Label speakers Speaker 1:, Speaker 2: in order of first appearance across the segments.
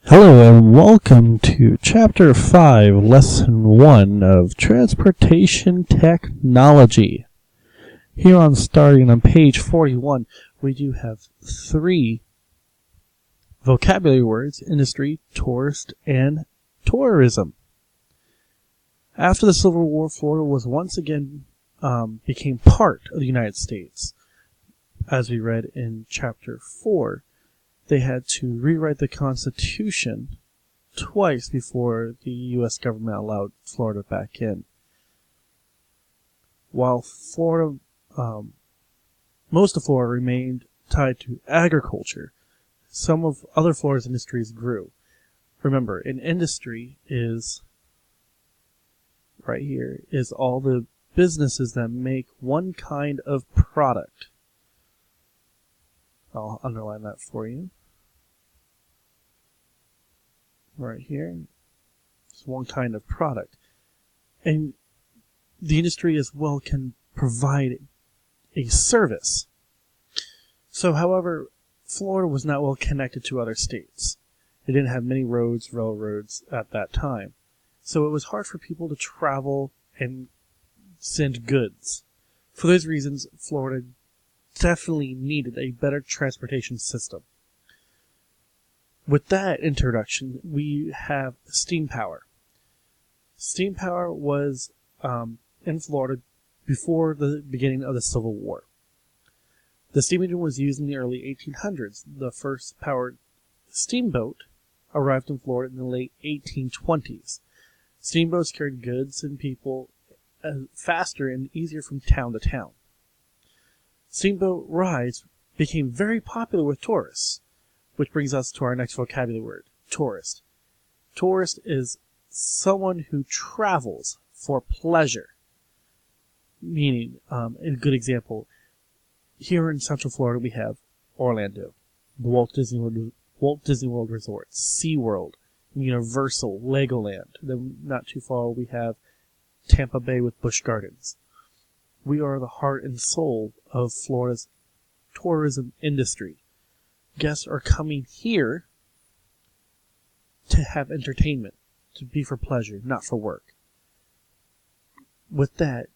Speaker 1: Hello and welcome to Chapter 5, Lesson 1 of Transportation Technology. Here on starting on page 41, we do have 3 vocabulary words: industry, tourist, and tourism. After the Civil War, Florida was once again became part of the United States. As we read in Chapter 4, they had to rewrite the Constitution twice before the U.S. government allowed Florida back in. While Florida, most of Florida remained tied to agriculture, some of other Florida's industries grew. Remember, an industry is, right here, is all the businesses that make one kind of product. I'll underline that for you. Right here. It's one kind of product. And the industry as well can provide a service. So, however, Florida was not well connected to other states. It didn't have many roads, railroads at that time. So it was hard for people to travel and send goods. For those reasons, Florida definitely needed a better transportation system. With that introduction, we have steam power. Steam power was in Florida before the beginning of the Civil War. The steam engine was used in the early 1800s. The first powered steamboat arrived in Florida in the late 1820s. Steamboats carried goods and people faster and easier from town to town. Steamboat rides became very popular with tourists, which brings us to our next vocabulary word, tourist. Tourist is someone who travels for pleasure. Meaning, a good example, here in Central Florida we have Orlando, the Walt Disney World Resort, SeaWorld, Universal, Legoland. Then not too far we have Tampa Bay with Busch Gardens. We are the heart and soul of Florida's tourism industry. Guests are coming here to have entertainment, to be for pleasure, not for work. With that,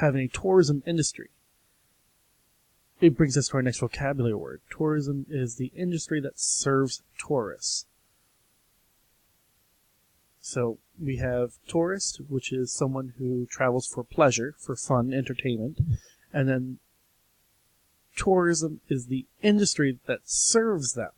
Speaker 1: having a tourism industry, it brings us to our next vocabulary word. Tourism is the industry that serves tourists. So we have tourist, which is someone who travels for pleasure, for fun, entertainment. And then tourism is the industry that serves them.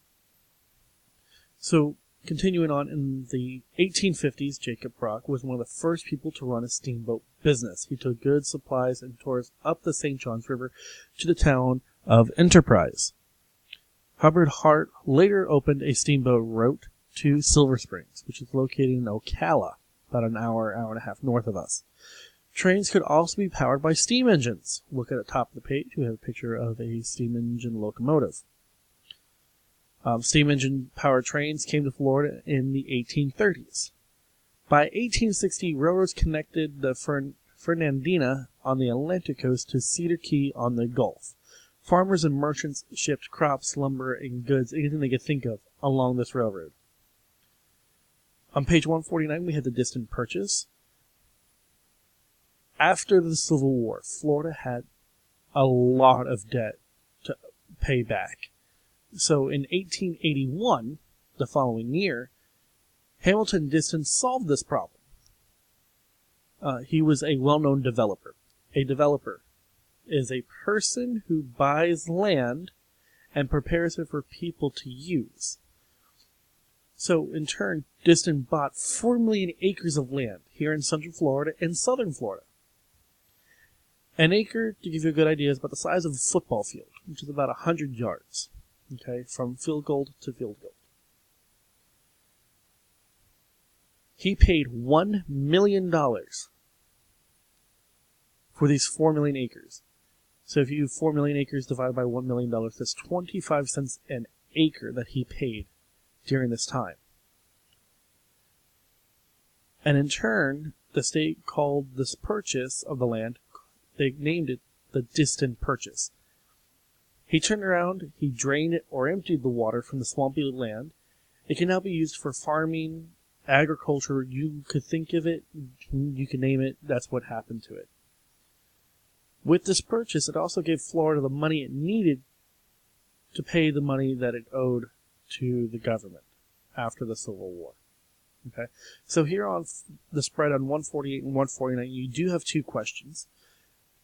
Speaker 1: So continuing on, in the 1850s, Jacob Brock was one of the first people to run a steamboat business. He took goods, supplies, and tourists up the St. Johns River to the town of Enterprise. Hubbard Hart later opened a steamboat route to Silver Springs, which is located in Ocala, about an hour and a half north of us. Trains could also be powered by steam engines. Look at the top of the page. We have a picture of a steam engine locomotive. Steam engine powered trains came to Florida in the 1830s. By 1860, railroads connected the Fernandina on the Atlantic coast to Cedar Key on the Gulf. Farmers and merchants shipped crops, lumber, and goods, anything they could think of, along this railroad. On page 149, we had the distant purchase. After the Civil War, Florida had a lot of debt to pay back. So in 1881, the following year, Hamilton Diston solved this problem. He was a well-known developer. A developer is a person who buys land and prepares it for people to use. So, in turn, Diston bought 4 million acres of land here in Central Florida and Southern Florida. An acre, to give you a good idea, is about the size of a football field, which is about 100 yards, okay, from field goal to field goal. He paid $1 million for these 4 million acres. So if you have 4 million acres divided by $1 million, that's 25 cents an acre that he paid during this time. And in turn, the state called this purchase of the land, they named it the Diston Purchase. He turned around, he drained or emptied the water from the swampy land. It can now be used for farming, agriculture. You could think of it, you can name it, that's what happened to it. With this purchase, it also gave Florida the money it needed to pay the money that it owed to the government after the Civil War. Okay, so here on the spread on 148 and 149, you do have two questions.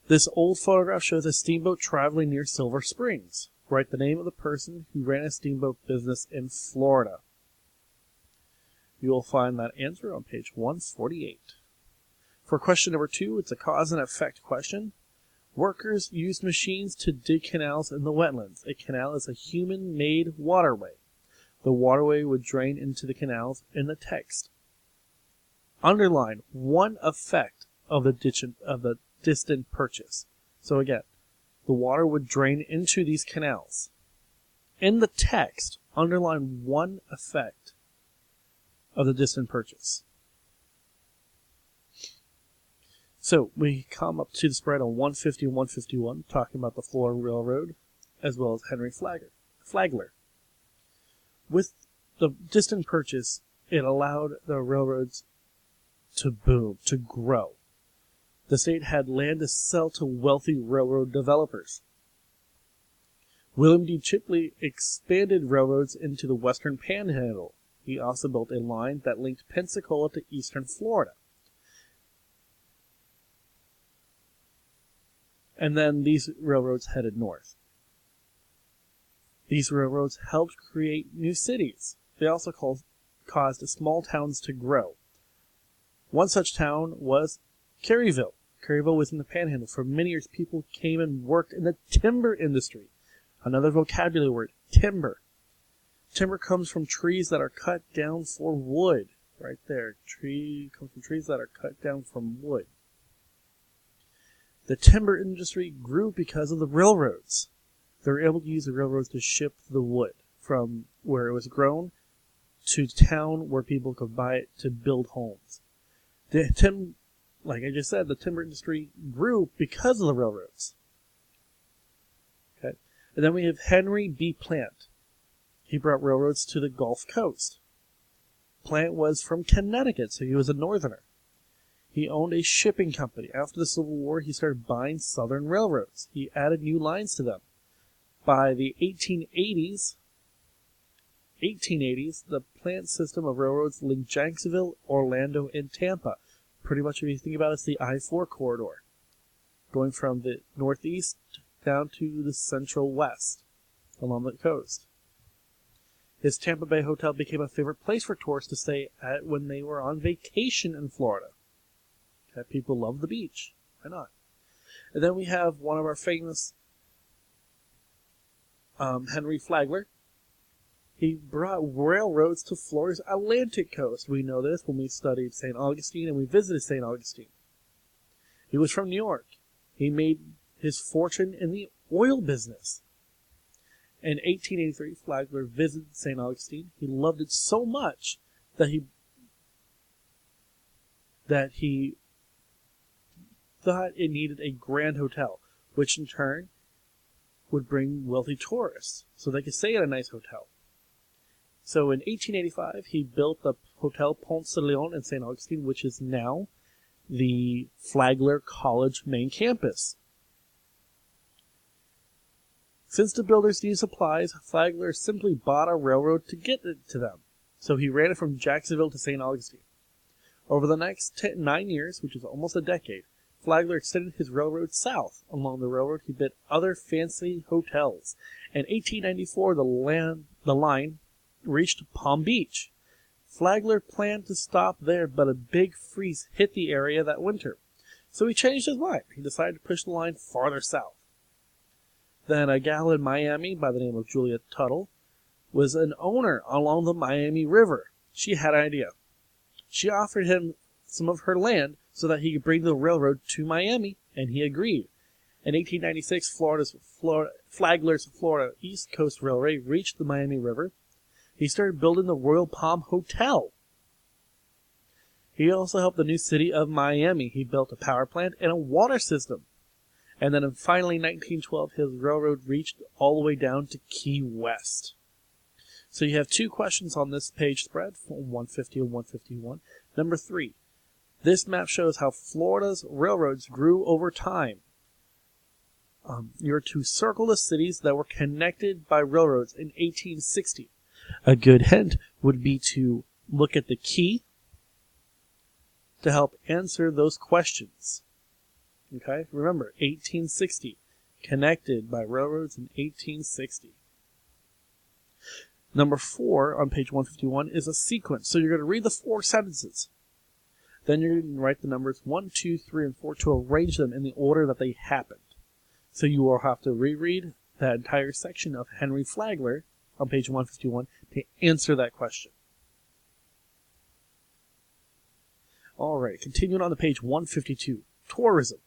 Speaker 1: This old photograph shows a steamboat traveling near Silver Springs. Write the name of the person who ran a steamboat business in Florida. You will find that answer on page 148. For question number 2, it's a cause and effect question. Workers used machines to dig canals in the wetlands. A canal is a human-made waterway. The waterway would drain into the canals in the text. Underline one effect of the distant purchase. So again, the water would drain into these canals. In the text, underline one effect of the distant purchase. So we come up to the spread on 150 and 151, talking about the Florida Railroad, as well as Henry Flagler. With the distant purchase, it allowed the railroads to boom, to grow. The state had land to sell to wealthy railroad developers. William D. Chipley expanded railroads into the western panhandle. He also built a line that linked Pensacola to eastern Florida. And then these railroads headed north. These railroads helped create new cities. They also caused small towns to grow. One such town was Caryville. Caryville was in the Panhandle. For many years, people came and worked in the timber industry. Another vocabulary word, timber. Timber comes from trees that are cut down for wood. Right there. Tree comes from trees that are cut down from wood. The timber industry grew because of the railroads. They were able to use the railroads to ship the wood from where it was grown to town where people could buy it to build homes. Like I just said, the timber industry grew because of the railroads. Okay, and then we have Henry B. Plant. He brought railroads to the Gulf Coast. Plant was from Connecticut, so he was a northerner. He owned a shipping company. After the Civil War, he started buying southern railroads. He added new lines to them. By the 1880s, the Plant system of railroads linked Jacksonville, Orlando, and Tampa. Pretty much, if you think about it, it's the I-4 corridor, going from the northeast down to the central west along the coast. His Tampa Bay hotel became a favorite place for tourists to stay at when they were on vacation in Florida. Okay, people love the beach. Why not? And then we have one of our famous Henry Flagler. He brought railroads to Florida's Atlantic coast. We know this when we studied St. Augustine and we visited St. Augustine. He was from New York. He made his fortune in the oil business. In 1883, Flagler visited St. Augustine. He loved it so much that he thought it needed a grand hotel, which in turn would bring wealthy tourists so they could stay at a nice hotel. So in 1885, he built the Hotel Ponce de Leon in St. Augustine, which is now the Flagler College main campus. Since the builders needed supplies, Flagler simply bought a railroad to get it to them. So he ran it from Jacksonville to St. Augustine. Over the next 9 years, which is almost a decade, Flagler extended his railroad south. Along the railroad, he built other fancy hotels. In 1894, the line reached Palm Beach. Flagler planned to stop there, but a big freeze hit the area that winter. So he changed his mind. He decided to push the line farther south. Then a gal in Miami by the name of Julia Tuttle was an owner along the Miami River. She had an idea. She offered him some of her land so that he could bring the railroad to Miami, and he agreed. In 1896, Flagler's Florida East Coast Railway reached the Miami River. He started building the Royal Palm Hotel. He also helped the new city of Miami. He built a power plant and a water system. And then finally, in 1912, his railroad reached all the way down to Key West. So you have two questions on this page spread, 150 and 151. Number 3, this map shows how Florida's railroads grew over time. You're to circle the cities that were connected by railroads in 1860. A good hint would be to look at the key to help answer those questions. Okay, remember, 1860, connected by railroads in 1860. Number 4 on page 151 is a sequence. So you're going to read the 4 sentences. Then you're going to write the numbers 1, 2, 3, and 4 to arrange them in the order that they happened. So you will have to reread that entire section of Henry Flagler on page 151 to answer that question. Alright, continuing on to page 152. Tourism.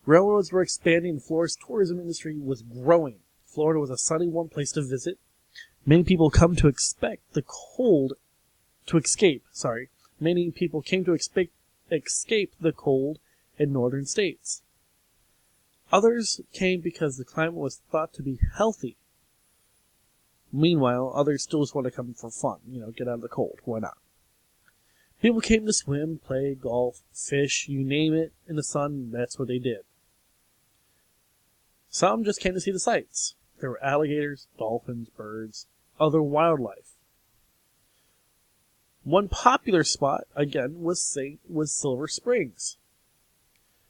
Speaker 1: Railroads were expanding and Florida's tourism industry was growing. Florida was a sunny, warm place to visit. Many people come to expect the cold to escape. Many people came to escape the cold in northern states. Others came because the climate was thought to be healthy. Meanwhile, others still just want to come for fun, get out of the cold. Why not? People came to swim, play, golf, fish, you name it, in the sun, that's what they did. Some just came to see the sights. There were alligators, dolphins, birds, other wildlife. One popular spot, again, was Silver Springs.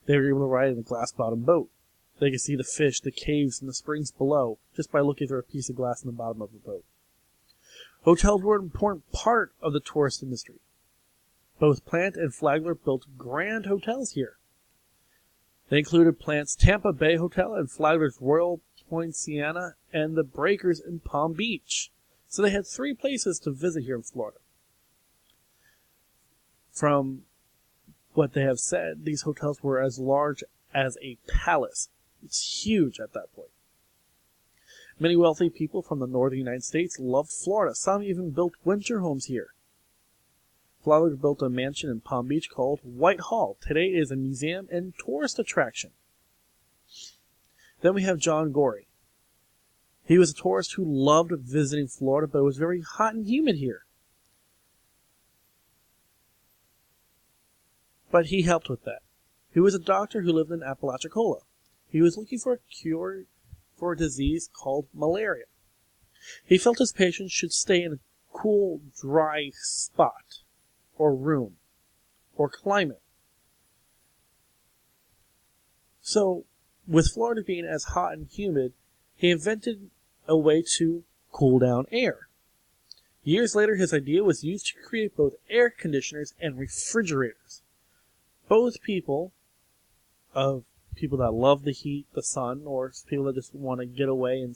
Speaker 1: They were able to ride in a glass-bottom boat. They could see the fish, the caves, and the springs below just by looking through a piece of glass in the bottom of the boat. Hotels were an important part of the tourist industry. Both Plant and Flagler built grand hotels here. They included Plant's Tampa Bay Hotel and Flagler's Royal Poinciana and the Breakers in Palm Beach. So they had 3 places to visit here in Florida. From what they have said, these hotels were as large as a palace. It's huge at that point. Many wealthy people from the northern United States loved Florida. Some even built winter homes here. Flagler built a mansion in Palm Beach called White Hall. Today it is a museum and tourist attraction. Then we have John Gorey. He was a tourist who loved visiting Florida, but it was very hot and humid here. But he helped with that. He was a doctor who lived in Apalachicola. He was looking for a cure for a disease called malaria. He felt his patients should stay in a cool, dry spot, or room, or climate. So, with Florida being as hot and humid, he invented a way to cool down air. Years later, his idea was used to create both air conditioners and refrigerators. Both people that love the heat, the sun, or people that just want to get away and,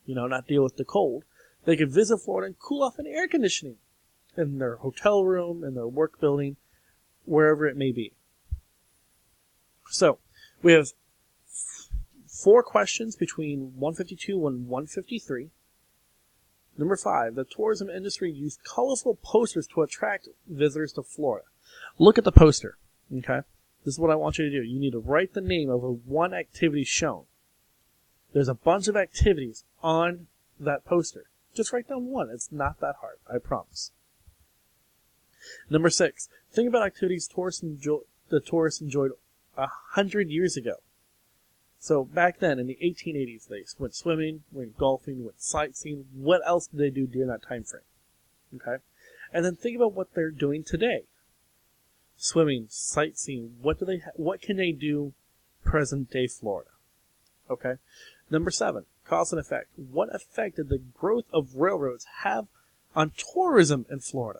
Speaker 1: not deal with the cold, they could visit Florida and cool off in air conditioning in their hotel room, in their work building, wherever it may be. So, we have 4 questions between 152 and 153. Number 5, the tourism industry used colorful posters to attract visitors to Florida. Look at the poster, okay? This is what I want you to do. You need to write the name of one activity shown. There's a bunch of activities on that poster. Just write down one. It's not that hard, I promise. Number 6, think about activities the tourists enjoyed 100 years ago. So back then, in the 1880s, they went swimming, went golfing, went sightseeing. What else did they do during that time frame? Okay? And then think about what they're doing today. Swimming, sightseeing, what can they do present day Florida? Okay? Number 7, cause and effect. What effect did the growth of railroads have on tourism in Florida?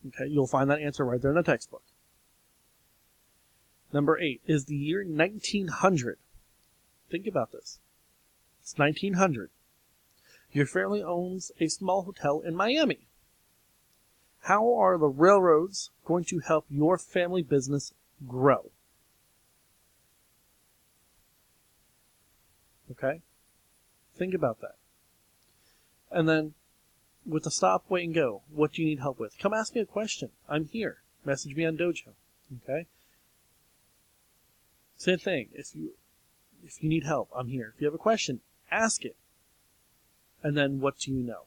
Speaker 1: Okay, you'll find that answer right there in the textbook. Number 8 is the year 1900. Think about this. It's 1900. Your family owns a small hotel in Miami. How are the railroads going to help your family business grow? Okay? Think about that. And then, with the stop, wait, and go, what do you need help with? Come ask me a question. I'm here. Message me on Dojo. Okay? Same thing. If you need help, I'm here. If you have a question, ask it. And then what do you know?